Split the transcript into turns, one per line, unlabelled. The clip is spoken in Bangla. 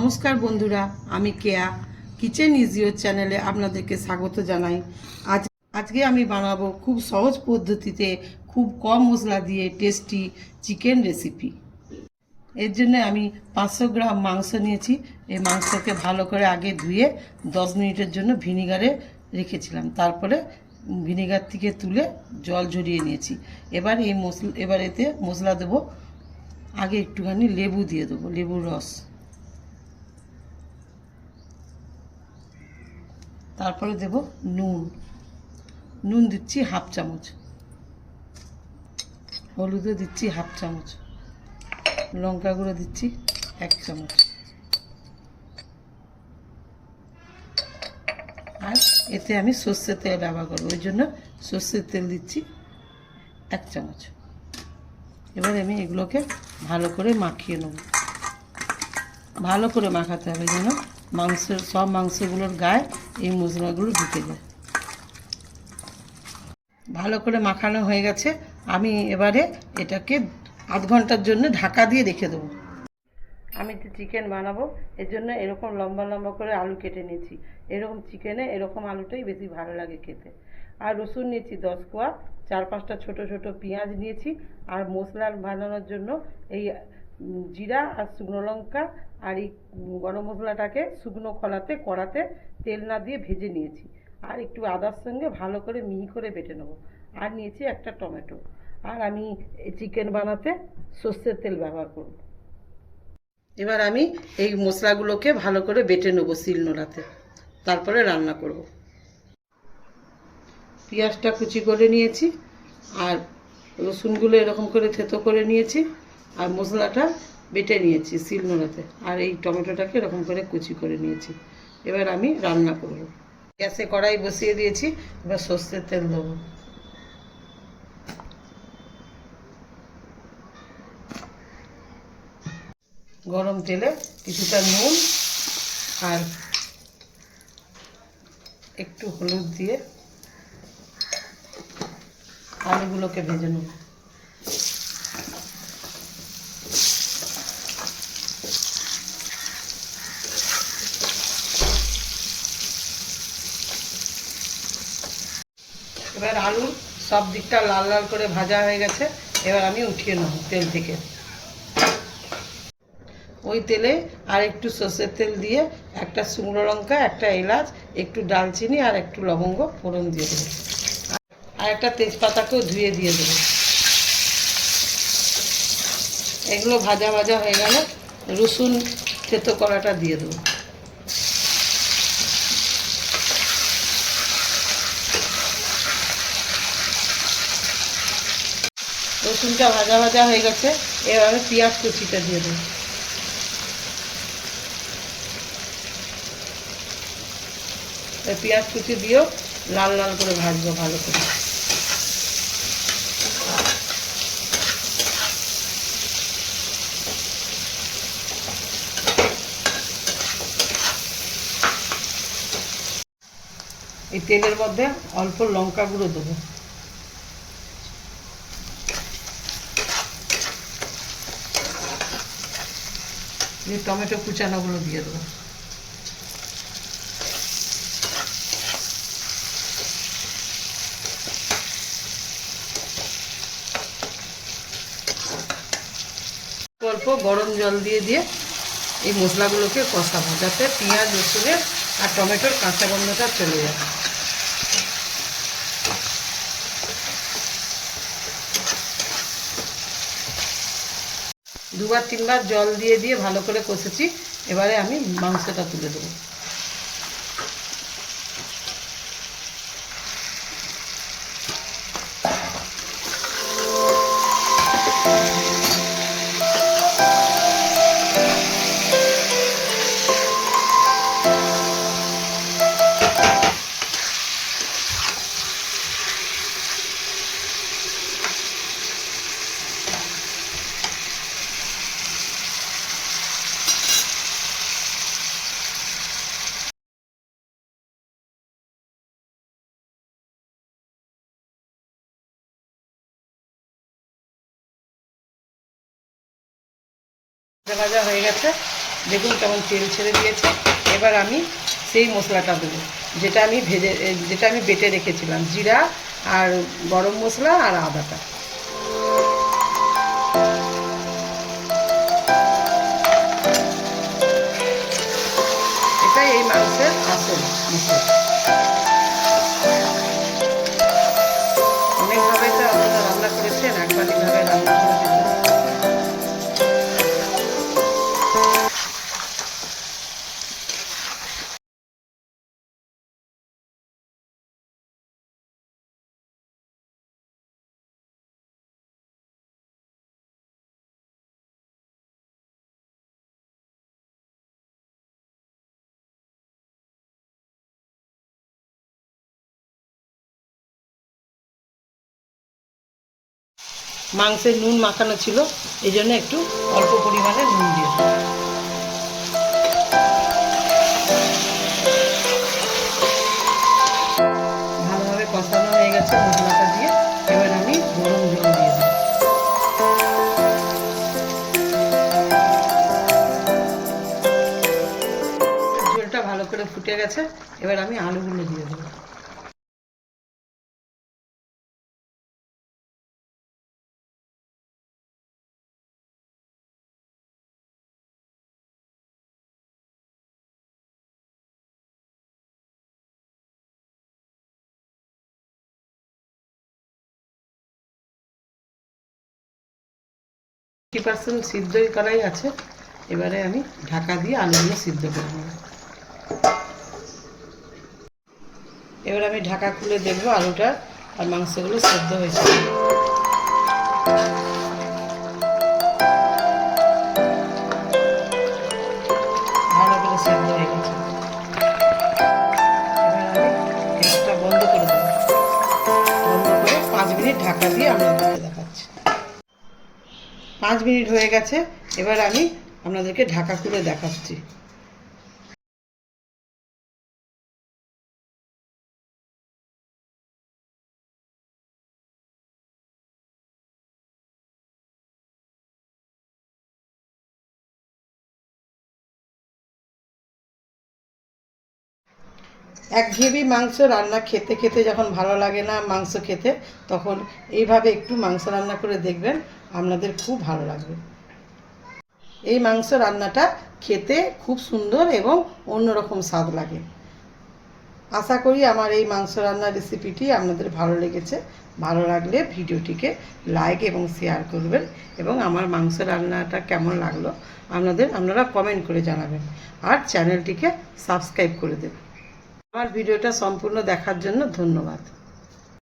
নমস্কার বন্ধুরা, আমি কেয়া কিচেন ইজ ইয়োর চ্যানেলে আপনাদেরকে স্বাগত জানাই। আজকে আমি বানাবো খুব সহজ পদ্ধতিতে খুব কম মশলা দিয়ে টেস্টি চিকেন রেসিপি। এর জন্য আমি 500 গ্রাম মাংস নিয়েছি। এই মাংসকে ভালো করে আগে ধুয়ে 10 মিনিটের জন্য ভিনিগারে রেখেছিলাম। তারপরে ভিনিগার থেকে তুলে জল ঝরিয়ে নিয়েছি। এবার এতে মশলা দেবো। আগে একটুখানি লেবু দিয়ে দেবো, লেবুর রস। তারপরে দেব নুন দিচ্ছি হাফ চামচ, হলুদও দিচ্ছি হাফ চামচ, লঙ্কা গুঁড়ো দিচ্ছি 1 চামচ, আর এতে আমি সর্ষের তেল ব্যবহার করবো, ওই জন্য সর্ষের তেল দিচ্ছি 1 চামচ। এবার আমি এগুলোকে ভালো করে মাখিয়ে নেব। ভালো করে মাখাতে হবে যেন সব মাংসগুলোর গায়ে এই মশলাগুলো ঢুকে যায়। ভালো করে মাখানো হয়ে গেছে। আমি এবারে এটাকে আধ ঘন্টার জন্য ঢাকা দিয়ে রেখে দেবো। আমি তো চিকেন বানাবো, এর জন্য এরকম লম্বা লম্বা করে আলু কেটে নিয়েছি। এরকম চিকেনে এরকম আলুটাই বেশি ভালো লাগে খেতে। আর রসুন নিয়েছি 10 কোয়া, 4-5টা ছোট ছোট পেঁয়াজ নিয়েছি। আর মশলা বানানোর জন্য এই জিরা আর শুকনো লঙ্কা আর এই গরম মশলাটাকে শুকনো কড়াতে তেল না দিয়ে ভেজে নিয়েছি। আর একটু আদার সঙ্গে ভালো করে মিহি করে বেটে নেবো। আর নিয়েছি একটা টমেটো। আর আমি চিকেন বানাতে সর্ষের তেল ব্যবহার করব। এবার আমি এই মশলাগুলোকে ভালো করে বেটে নেব শিলনোড়াতে, তারপরে রান্না করব। পেঁয়াজটা কুচি করে নিয়েছি, আর রসুনগুলো এরকম করে থেতো করে নিয়েছি, আর মশলাটা বেটে নিয়েছি শিলনোড়াতে, আর এই টমেটোটাকে এরকম করে কুচি করে নিয়েছি। এবার আমি রান্না করব। গ্যাসে কড়াই বসিয়ে দিয়েছি। এবার সর্ষের তেল দেবো। গরম তেলে কিছুটা নুন আর একটু হলুদ দিয়ে আলুগুলোকে ভেজে নেব। এবার আলু সব দিকটা লাল লাল করে ভাজা হয়ে গেছে। এবার আমি উঠিয়ে নেব তেল থেকে। ওই তেলে আর একটু সর্ষের তেল দিয়ে একটা শুকনো লঙ্কা, একটা এলাচ, একটু দারচিনি আর একটু লবঙ্গ ফোড়ন দিয়ে দেবো। আর একটা তেজপাতাকেও ধুয়ে দিয়ে দেবো। এগুলো ভাজা ভাজা হয়ে গেলে রসুন থেতো করাটা দিয়ে দেবো। রসুনটা ভাজা ভাজা হয়ে গেছে। এবার আমি পেঁয়াজ কুচিটা দিয়ে দেবো। পেঁয়াজ কুচি দিয়েও লাল লাল করে ভাজবো ভালো করে। এই তেলের মধ্যে অল্প লঙ্কা গুঁড়ো দেবো। দিয়ে টমেটো কুচানোগুলো দিয়ে দেবো। অল্প গরম জল দিয়ে এই মশলাগুলোকে কষাবো, যাতে পেঁয়াজ রসুনের আর টমেটোর কাঁচা গন্ধটা চলে যায়। 2-3 বার জল দিয়ে ভালো করে কষেছি। এবারে আমি মাংসটা তুলে দেবো। ভাজা ভাজা হয়ে গেছে। দেখুন কেমন তেল ছেড়ে দিয়েছে। এবার আমি সেই মশলাটা দেবো যেটা আমি বেটে রেখেছিলাম, জিরা আর গরম মশলা আর আদাটা। এটাই এই মাংসের আসল মশলা। অনেকভাবে তো আপনারা রান্না করেছেন, একবার এইভাবে রান্না করে দেখবেন। মাংসে নুন মাখানো ছিল, এই জন্য একটু অল্প পরিমাণে নুন দিয়ে দেবো। ভালোভাবে কষানো হয়ে গেছে মশলাটা দিয়ে। এবার আমি গরম জল দিয়ে দেবো। ঝোলটা ভালো করে ফুটে গেছে, এবার আমি আলুগুলো দিয়ে দেবো। পার্সেন্ট সিদ্ধই করাই আছে, এবারে আমি ঢাকা দিয়ে আলুগুলো সিদ্ধ করে নেব। এবার আমি ঢাকা খুলে দেখবো আলুটা আর মাংসগুলো সিদ্ধ হয়েছে। ভালো করে সিদ্ধ হয়ে গেছে। এবার আমি গ্যাসটা বন্ধ করে দেবো। বন্ধ করে 5 মিনিট ঢাকা দিয়ে আপনাদেরকে দেখাচ্ছি। 5 মিনিট হয়ে গেছে, এবার আমি আপনাদেরকে ঢাকা খুলে দেখাচ্ছি। একঘেয়েমি মাংস রান্না খেতে খেতে যখন ভালো লাগে না মাংস খেতে, তখন এইভাবে একটু মাংস রান্না করে দেখবেন, আপনাদের খুব ভালো লাগবে। এই মাংস রান্নাটা খেতে খুব সুন্দর এবং অন্যরকম স্বাদ লাগে। আশা করি আমার এই মাংস রান্নার রেসিপিটি আপনাদের ভালো লেগেছে। ভালো লাগলে ভিডিওটিকে লাইক এবং শেয়ার করবেন, এবং আমার মাংস রান্নাটা কেমন লাগলো আপনারা কমেন্ট করে জানাবেন, আর চ্যানেলটিকে সাবস্ক্রাইব করে দেবেন। আমার ভিডিওটা সম্পূর্ণ দেখার জন্য ধন্যবাদ।